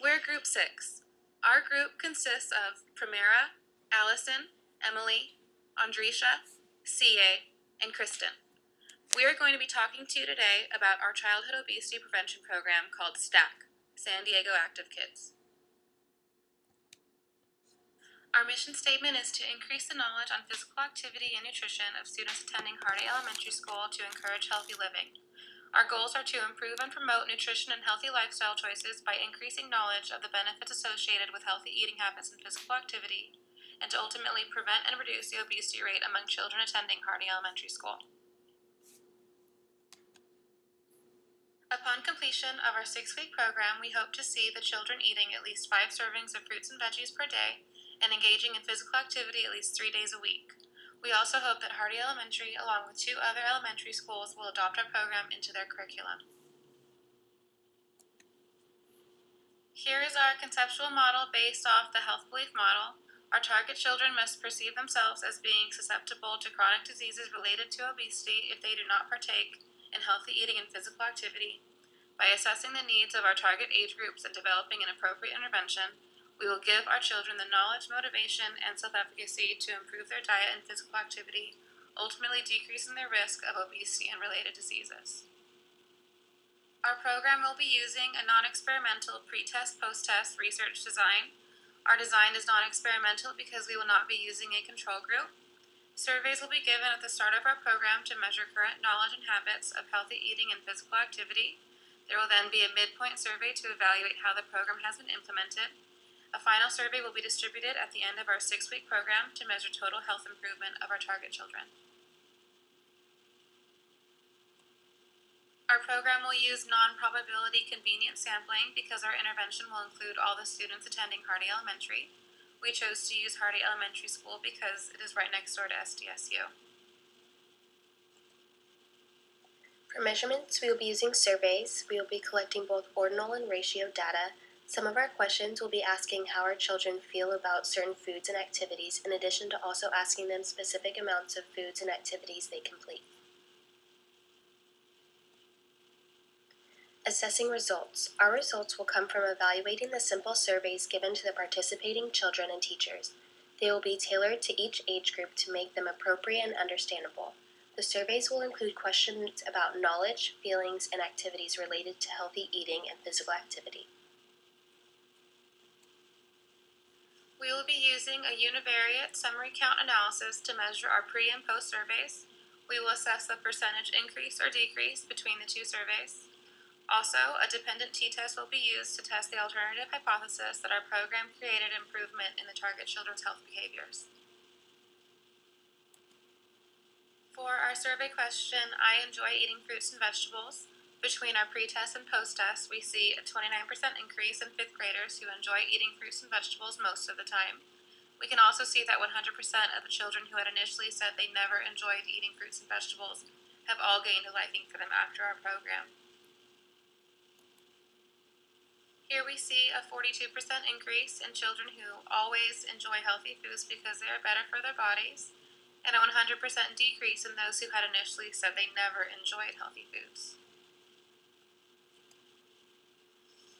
We're Group 6. Our group consists of Primera, Allison, Emily, Andrisha, C.A., and Kristen. We are going to be talking to you today about our childhood obesity prevention program called STAC, San Diego Active Kids. Our mission statement is to increase the knowledge on physical activity and nutrition of students attending Hardy Elementary School to encourage healthy living. Our goals are to improve and promote nutrition and healthy lifestyle choices by increasing knowledge of the benefits associated with healthy eating habits and physical activity, and to ultimately prevent and reduce the obesity rate among children attending Hardy Elementary School. Upon completion of our 6-week program, we hope to see the children eating at least 5 servings of fruits and veggies per day and engaging in physical activity at least 3 days a week. We also hope that Hardy Elementary, along with 2 other elementary schools, will adopt our program into their curriculum. Here is our conceptual model based off the health belief model. Our target children must perceive themselves as being susceptible to chronic diseases related to obesity if they do not partake in healthy eating and physical activity. By assessing the needs of our target age groups and developing an appropriate intervention, we will give our children the knowledge, motivation, and self-efficacy to improve their diet and physical activity, ultimately decreasing their risk of obesity and related diseases. Our program will be using a non-experimental pre-test, post-test research design. Our design is non-experimental because we will not be using a control group. Surveys will be given at the start of our program to measure current knowledge and habits of healthy eating and physical activity. There will then be a midpoint survey to evaluate how the program has been implemented. A final survey will be distributed at the end of our 6-week program to measure total health improvement of our target children. Our program will use non-probability convenience sampling because our intervention will include all the students attending Hardy Elementary. We chose to use Hardy Elementary School because it is right next door to SDSU. For measurements, we will be using surveys. We will be collecting both ordinal and ratio data. Some of our questions will be asking how our children feel about certain foods and activities, in addition to also asking them specific amounts of foods and activities they complete. Assessing results. Our results will come from evaluating the simple surveys given to the participating children and teachers. They will be tailored to each age group to make them appropriate and understandable. The surveys will include questions about knowledge, feelings, and activities related to healthy eating and physical activity. We will be using a univariate summary count analysis to measure our pre- and post surveys. We will assess the percentage increase or decrease between the 2 surveys. Also, a dependent t-test will be used to test the alternative hypothesis that our program created improvement in the target children's health behaviors. For our survey question, I enjoy eating fruits and vegetables. Between our pre-test and post-test, we see a 29% increase in 5th graders who enjoy eating fruits and vegetables most of the time. We can also see that 100% of the children who had initially said they never enjoyed eating fruits and vegetables have all gained a liking for them after our program. Here we see a 42% increase in children who always enjoy healthy foods because they are better for their bodies, and a 100% decrease in those who had initially said they never enjoyed healthy foods.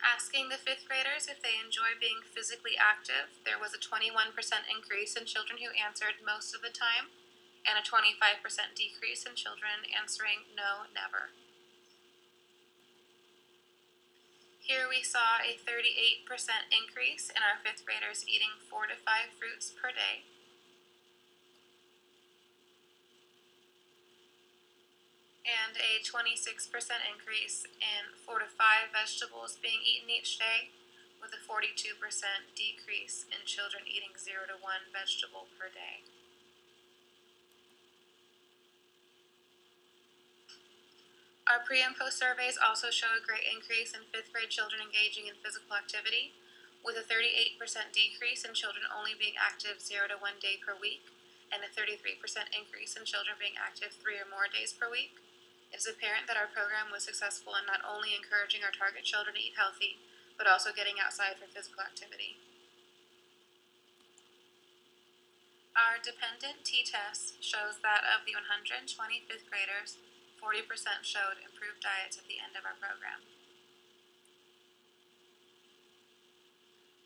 Asking the 5th graders if they enjoy being physically active, there was a 21% increase in children who answered most of the time, and a 25% decrease in children answering no, never. Here we saw a 38% increase in our 5th graders eating 4 to 5 fruits per day. And a 26% increase in 4 to 5 vegetables being eaten each day, with a 42% decrease in children eating 0 to 1 vegetable per day. Our pre- and post surveys also show a great increase in 5th grade children engaging in physical activity, with a 38% decrease in children only being active 0 to 1 day per week, and a 33% increase in children being active 3 or more days per week. It is apparent that our program was successful in not only encouraging our target children to eat healthy, but also getting outside for physical activity. Our dependent t-test shows that of the 120 5th graders, 40% showed improved diets at the end of our program.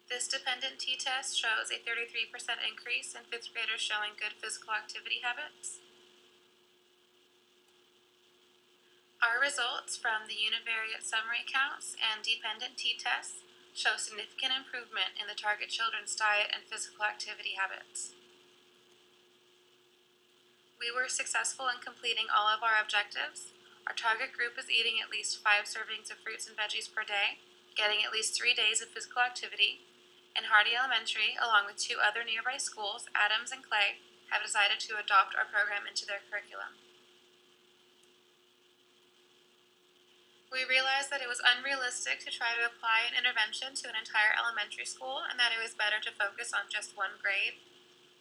This dependent t-test shows a 33% increase in 5th graders showing good physical activity habits. Our results from the univariate summary counts and dependent t-tests show significant improvement in the target children's diet and physical activity habits. We were successful in completing all of our objectives. Our target group is eating at least 5 servings of fruits and veggies per day, getting at least 3 days of physical activity, and Hardy Elementary, along with 2 other nearby schools, Adams and Clay, have decided to adopt our program into their curriculum. We realized that it was unrealistic to try to apply an intervention to an entire elementary school and that it was better to focus on just one grade.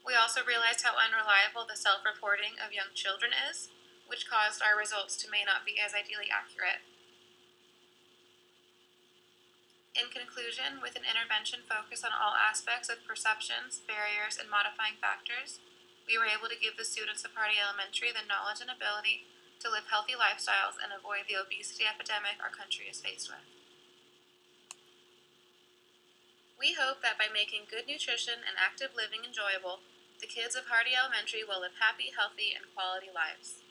We also realized how unreliable the self-reporting of young children is, which caused our results to may not be as ideally accurate. In conclusion, with an intervention focused on all aspects of perceptions, barriers, and modifying factors, we were able to give the students of Hardy Elementary the knowledge and ability to live healthy lifestyles and avoid the obesity epidemic our country is faced with. We hope that by making good nutrition and active living enjoyable, the kids of Hardy Elementary will live happy, healthy, and quality lives.